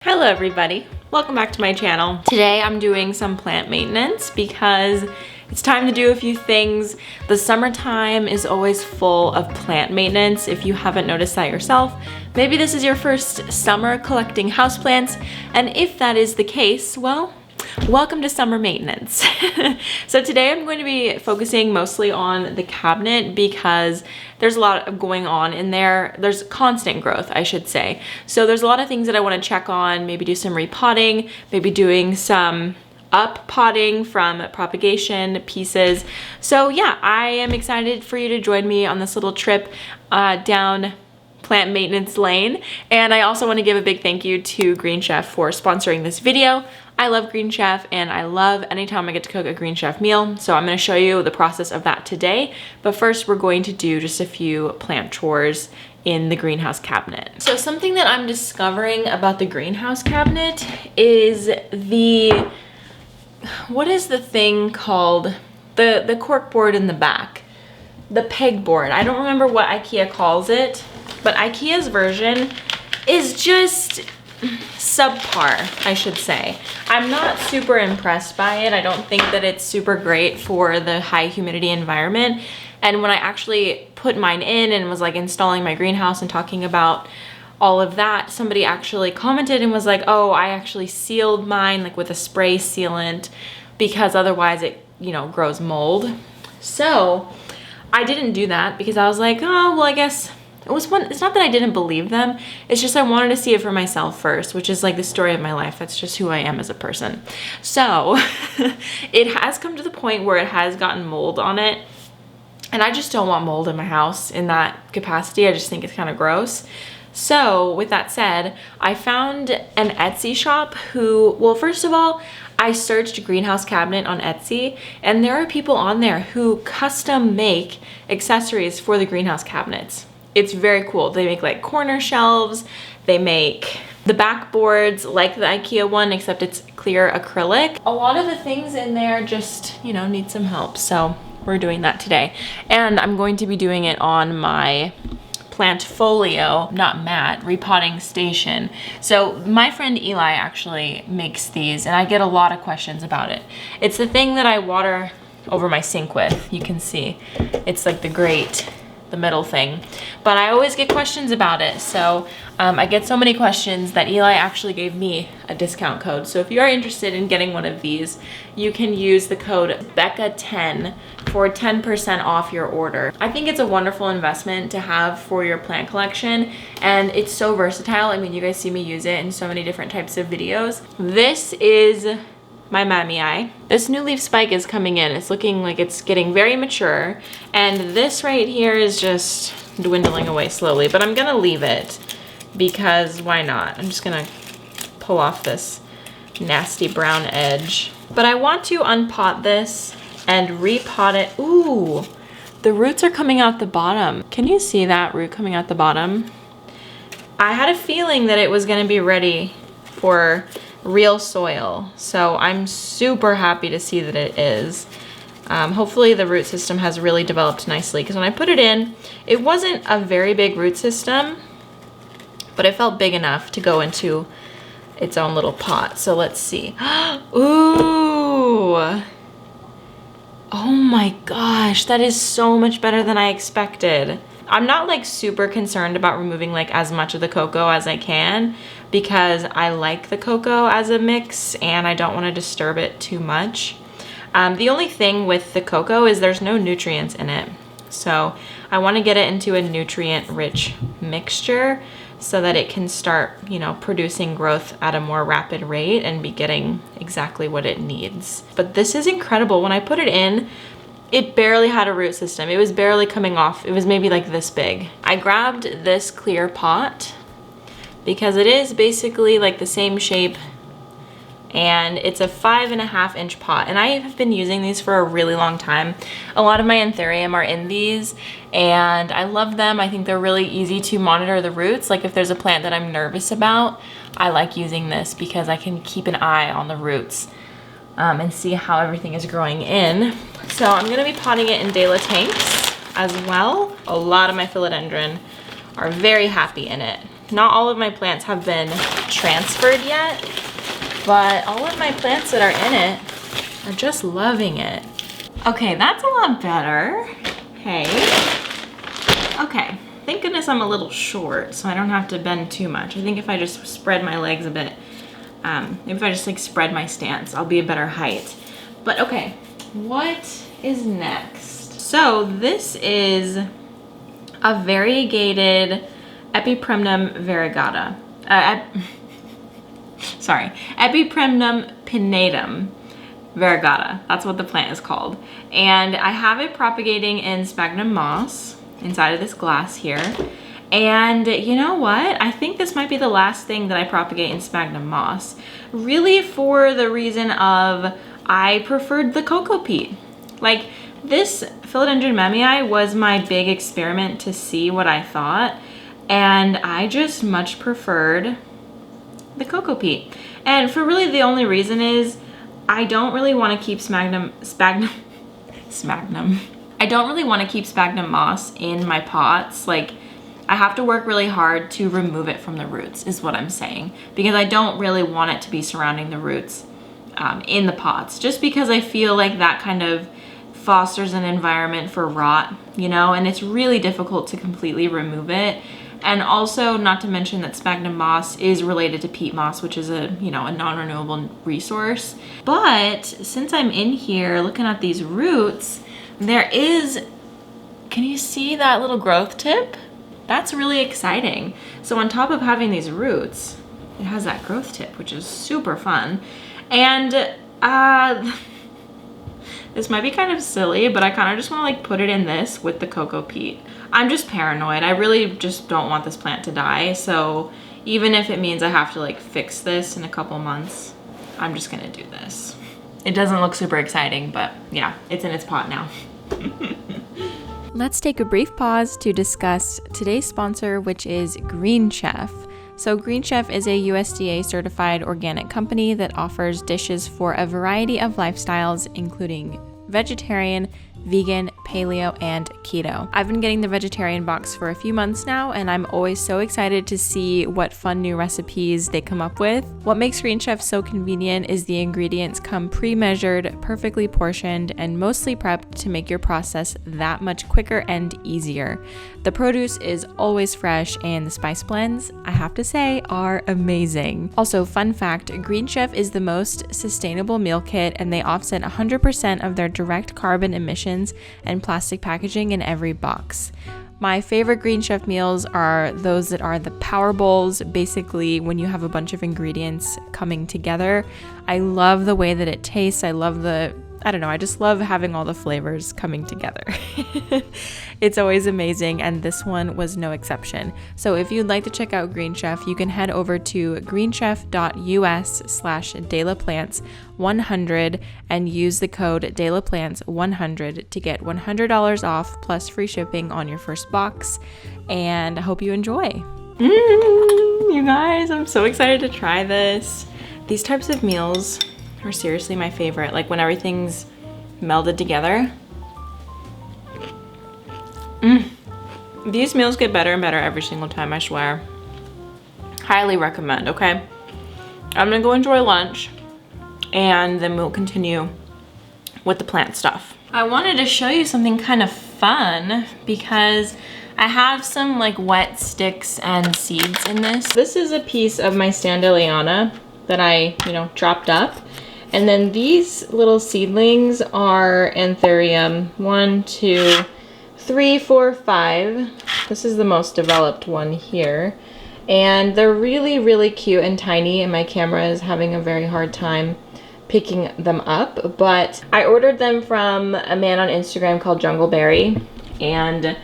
Hello everybody, welcome back to my channel. Today I'm doing some plant maintenance because it's time to do a few things. The summertime is always full of plant maintenance. If you haven't noticed that yourself, maybe this is your first summer collecting houseplants, and if that is the case, well, welcome to summer maintenance. So today I'm going to be focusing mostly on the cabinet because there's a lot going on in there. There's constant growth, I should say. So there's a lot of things that I want to check on, maybe do some repotting, maybe doing some up potting from propagation pieces. So yeah, I am excited for you to join me on this little trip down plant maintenance lane. And I also want to give a big thank you to Green Chef for sponsoring this video. I love Green Chef and I love anytime I get to cook a Green Chef meal. So I'm going to show you the process of that today. But first we're going to do just a few plant chores in the greenhouse cabinet. So something that I'm discovering about the greenhouse cabinet is what is the thing called? The cork board in the back. The pegboard. I don't remember what IKEA calls it, but IKEA's version is just subpar, I should say. I'm not super impressed by it. I don't think that it's super great for the high humidity environment. And when I actually put mine in and was like installing my greenhouse and talking about all of that, somebody actually commented and was like, oh, I actually sealed mine like with a spray sealant because otherwise it, you know, grows mold. So I didn't do that because I was like, oh, well, I guess it's not that I didn't believe them. It's just I wanted to see it for myself first, which is like the story of my life. That's just who I am as a person. So it has come to the point where it has gotten mold on it. And I just don't want mold in my house in that capacity. I just think it's kind of gross. So with that said, I found an Etsy shop who, well, first of all, I searched greenhouse cabinet on Etsy and there are people on there who custom make accessories for the greenhouse cabinets. It's very cool. They make like corner shelves, they make the backboards like the IKEA one, except it's clear acrylic. A lot of the things in there just, you know, need some help. So we're doing that today. And I'm going to be doing it on my plantfolio, not mat, repotting station. So my friend Eli actually makes these and I get a lot of questions about it. It's the thing that I water over my sink with. You can see it's like the middle thing, but I always get questions about it. So I get so many questions that Eli actually gave me a discount code. So if you are interested in getting one of these, you can use the code Becca10 for 10% off your order. I think it's a wonderful investment to have for your plant collection, and it's so versatile. I mean, you guys see me use it in so many different types of videos. This is my mammy eye. This new leaf spike is coming in. It's looking like it's getting very mature. And this right here is just dwindling away slowly, but I'm gonna leave it because why not? I'm just gonna pull off this nasty brown edge. But I want to unpot this and repot it. Ooh, the roots are coming out the bottom. Can you see that root coming out the bottom? I had a feeling that it was gonna be ready for real soil, so I'm super happy to see that it is. Hopefully the root system has really developed nicely, because when I put it in, it wasn't a very big root system, but it felt big enough to go into its own little pot. So let's see. Ooh, oh my gosh, that is so much better than I expected. I'm not like super concerned about removing like as much of the cocoa as I can because I like the cocoa as a mix and I don't want to disturb it too much. The only thing with the cocoa is there's no nutrients in it. So I want to get it into a nutrient rich mixture so that it can start, you know, producing growth at a more rapid rate and be getting exactly what it needs. But this is incredible. When I put it in, it barely had a root system. It was barely coming off. It was maybe like this big. I grabbed this clear pot because it is basically like the same shape and it's a 5.5 inch pot. And I have been using these for a really long time. A lot of my anthurium are in these and I love them. I think they're really easy to monitor the roots. Like if there's a plant that I'm nervous about, I like using this because I can keep an eye on the roots and see how everything is growing in. So I'm gonna be potting it in Dela tanks as well. A lot of my philodendron are very happy in it. Not all of my plants have been transferred yet, but all of my plants that are in it are just loving it. Okay, that's a lot better. Hey. Okay, thank goodness I'm a little short, so I don't have to bend too much. I think if I just spread my legs a bit, maybe if I just like spread my stance, I'll be a better height. But okay, what is next? So this is a variegated Epipremnum variegata. Epipremnum pinnatum variegata. That's what the plant is called. And I have it propagating in sphagnum moss inside of this glass here. And you know what? I think this might be the last thing that I propagate in sphagnum moss. Really for the reason of I preferred the cocoa peat. Like this Philodendron memii was my big experiment to see what I thought. And I just much preferred the cocoa peat. And for really the only reason is I don't really want to keep sphagnum. I don't really want to keep sphagnum moss in my pots. Like I have to work really hard to remove it from the roots is what I'm saying. Because I don't really want it to be surrounding the roots in the pots. Just because I feel like that kind of fosters an environment for rot, you know, and it's really difficult to completely remove it. And also, not to mention that sphagnum moss is related to peat moss, which is a, you know, a non-renewable resource. But since I'm in here looking at these roots, there is, can you see that little growth tip? That's really exciting. So on top of having these roots, it has that growth tip, which is super fun. And this might be kind of silly, but I kind of just want to like put it in this with the cocoa peat. I'm just paranoid. I really just don't want this plant to die. So even if it means I have to like fix this in a couple months, I'm just gonna do this. It doesn't look super exciting, but yeah, it's in its pot now. Let's take a brief pause to discuss today's sponsor, which is Green Chef. So Green Chef is a USDA certified organic company that offers dishes for a variety of lifestyles, including vegetarian, vegan, paleo, and keto. I've been getting the vegetarian box for a few months now, and I'm always so excited to see what fun new recipes they come up with. What makes Green Chef so convenient is the ingredients come pre-measured, perfectly portioned, and mostly prepped to make your process that much quicker and easier. The produce is always fresh, and the spice blends, I have to say, are amazing. Also, fun fact, Green Chef is the most sustainable meal kit, and they offset 100% of their direct carbon emissions and plastic packaging in every box. My favorite Green Chef meals are those that are the power bowls, basically when you have a bunch of ingredients coming together. I love the way that it tastes. I just love having all the flavors coming together. It's always amazing, and this one was no exception. So if you'd like to check out Green Chef, you can head over to greenchef.us/delaplants100 and use the code delaplants100 to get $100 off plus free shipping on your first box. And I hope you enjoy. You guys, I'm so excited to try this. These types of meals are seriously my favorite, like when everything's melded together. These meals get better and better every single time, I swear. Highly recommend, okay? I'm gonna go enjoy lunch and then we'll continue with the plant stuff. I wanted to show you something kind of fun because I have some like wet sticks and seeds in this. This is a piece of my Standeliana that I, chopped up. And then these little seedlings are anthurium. 1, 2, 3, 4, 5. This is the most developed one here. And they're really, really cute and tiny, and my camera is having a very hard time picking them up. But I ordered them from a man on Instagram called Jungleberry, and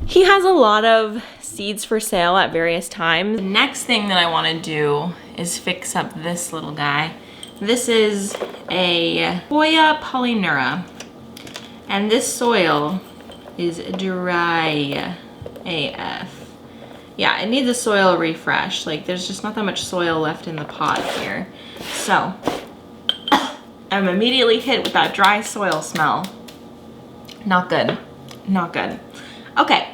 he has a lot of seeds for sale at various times. The next thing that I want to do is fix up this little guy. This is a Hoya polynura, and this soil is dry AF. Yeah, it needs a soil refresh. Like, there's just not that much soil left in the pot here. So, I'm immediately hit with that dry soil smell. Not good. Not good. Okay.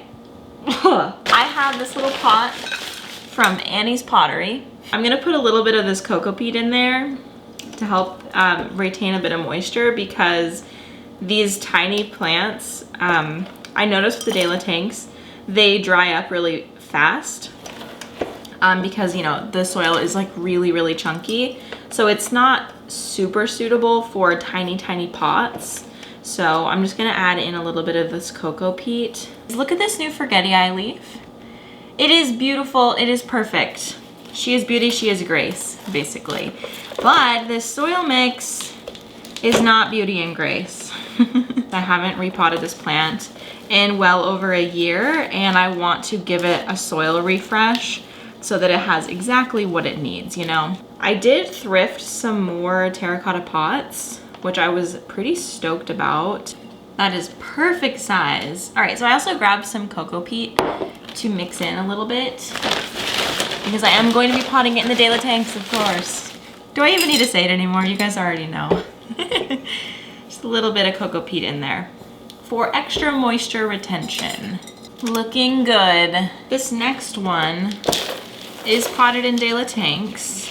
I have this little pot from Annie's Pottery. I'm gonna put a little bit of this cocoa peat in there to help retain a bit of moisture, because these tiny plants, I noticed with the De La Tanks, they dry up really fast because, you know, the soil is like really, really chunky. So it's not super suitable for tiny, tiny pots. So I'm just gonna add in a little bit of this cocoa peat. Look at this new forget-eye leaf. It is beautiful, it is perfect. She is beauty, she is grace, basically. But this soil mix is not beauty and grace. I haven't repotted this plant in well over a year, and I want to give it a soil refresh so that it has exactly what it needs, you know? I did thrift some more terracotta pots, which I was pretty stoked about. That is perfect size. All right, so I also grabbed some cocoa peat to mix in a little bit, because I am going to be potting it in the De La Tanks, of course. Do I even need to say it anymore? You guys already know. Just a little bit of cocoa peat in there for extra moisture retention. Looking good. This next one is potted in De La Tanks,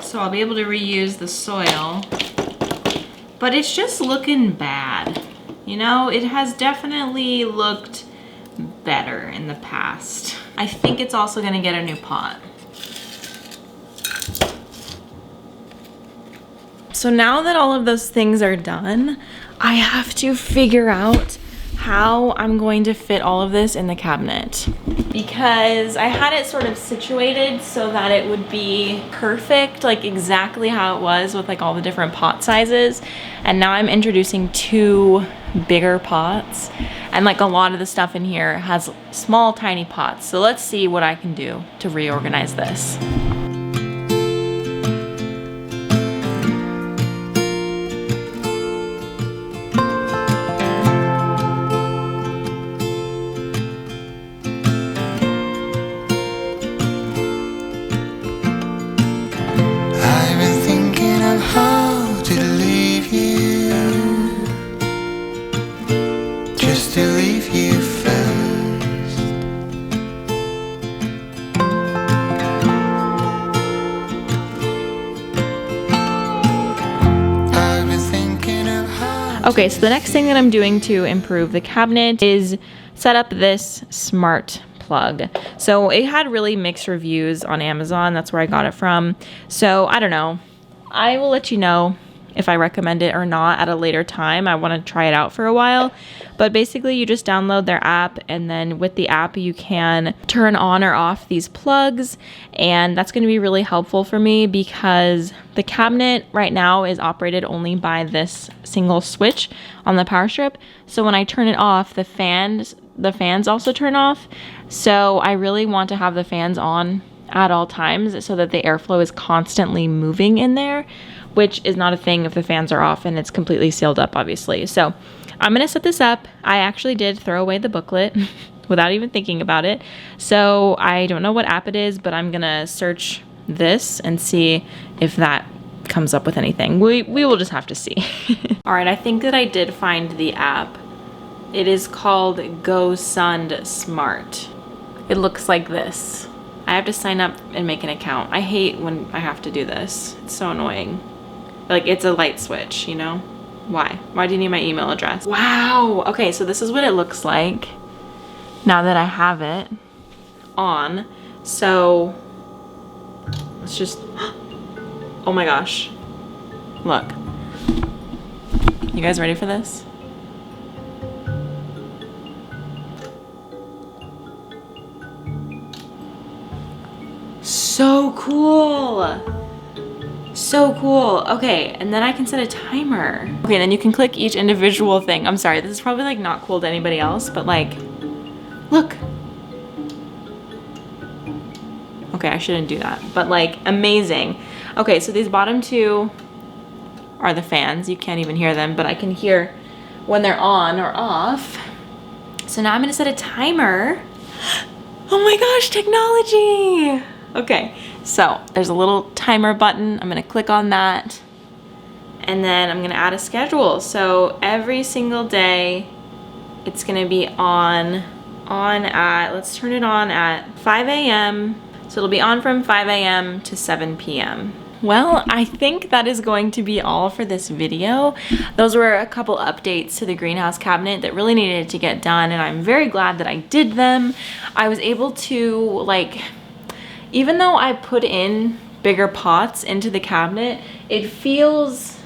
so I'll be able to reuse the soil, but it's just looking bad. You know, it has definitely looked better in the past. I think it's also gonna get a new pot. So now that all of those things are done, I have to figure out how I'm going to fit all of this in the cabinet, because I had it sort of situated so that it would be perfect, like exactly how it was with like all the different pot sizes. And now I'm introducing 2 bigger pots, and like a lot of the stuff in here has small tiny pots. So let's see what I can do to reorganize this. Okay, so the next thing that I'm doing to improve the cabinet is set up this smart plug. So it had really mixed reviews on Amazon. That's where I got it from. So I don't know. I will let you know if I recommend it or not at a later time. I want to try it out for a while. But basically you just download their app, and then with the app you can turn on or off these plugs, and that's going to be really helpful for me because the cabinet right now is operated only by this single switch on the power strip. So when I turn it off, the fans also turn off. So I really want to have the fans on at all times so that the airflow is constantly moving in there, which is not a thing if the fans are off and it's completely sealed up, obviously. So I'm gonna set this up. I actually did throw away the booklet without even thinking about it. So I don't know what app it is, but I'm gonna search this and see if that comes up with anything. We will just have to see. All right, I think that I did find the app. It is called GoSund Smart. It looks like this. I have to sign up and make an account. I hate when I have to do this. It's so annoying. Like, it's a light switch, you know? Why? Why do you need my email address? Wow! Okay, so this is what it looks like now that I have it on. So, let's just, oh my gosh. Look. You guys ready for this? So cool! So cool. Okay, and then I can set a timer. Okay, then you can click each individual thing. I'm sorry, this is probably like not cool to anybody else, but like, look. Okay, I shouldn't do that, but like, amazing. Okay, so these bottom 2 are the fans. You can't even hear them, but I can hear when they're on or off. So now I'm gonna set a timer. Oh my gosh, technology! Okay, so there's a little timer button. I'm gonna click on that, and then I'm gonna add a schedule. So every single day, it's gonna be on at, let's turn it on at 5 a.m. So it'll be on from 5 a.m. to 7 p.m. Well, I think that is going to be all for this video. Those were a couple updates to the greenhouse cabinet that really needed to get done, and I'm very glad that I did them. I was able to, like, even though I put in bigger pots into the cabinet, it feels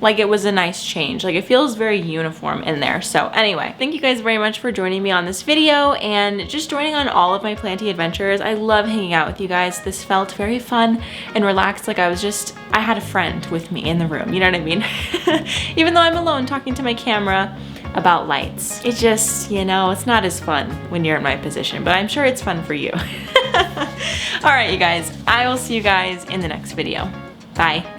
like it was a nice change. Like, it feels very uniform in there. So anyway, thank you guys very much for joining me on this video and just joining on all of my planting adventures. I love hanging out with you guys. This felt very fun and relaxed. Like I had a friend with me in the room, you know what I mean? Even though I'm alone talking to my camera about lights. It just, you know, it's not as fun when you're in my position, but I'm sure it's fun for you. All right, you guys, I will see you guys in the next video. Bye.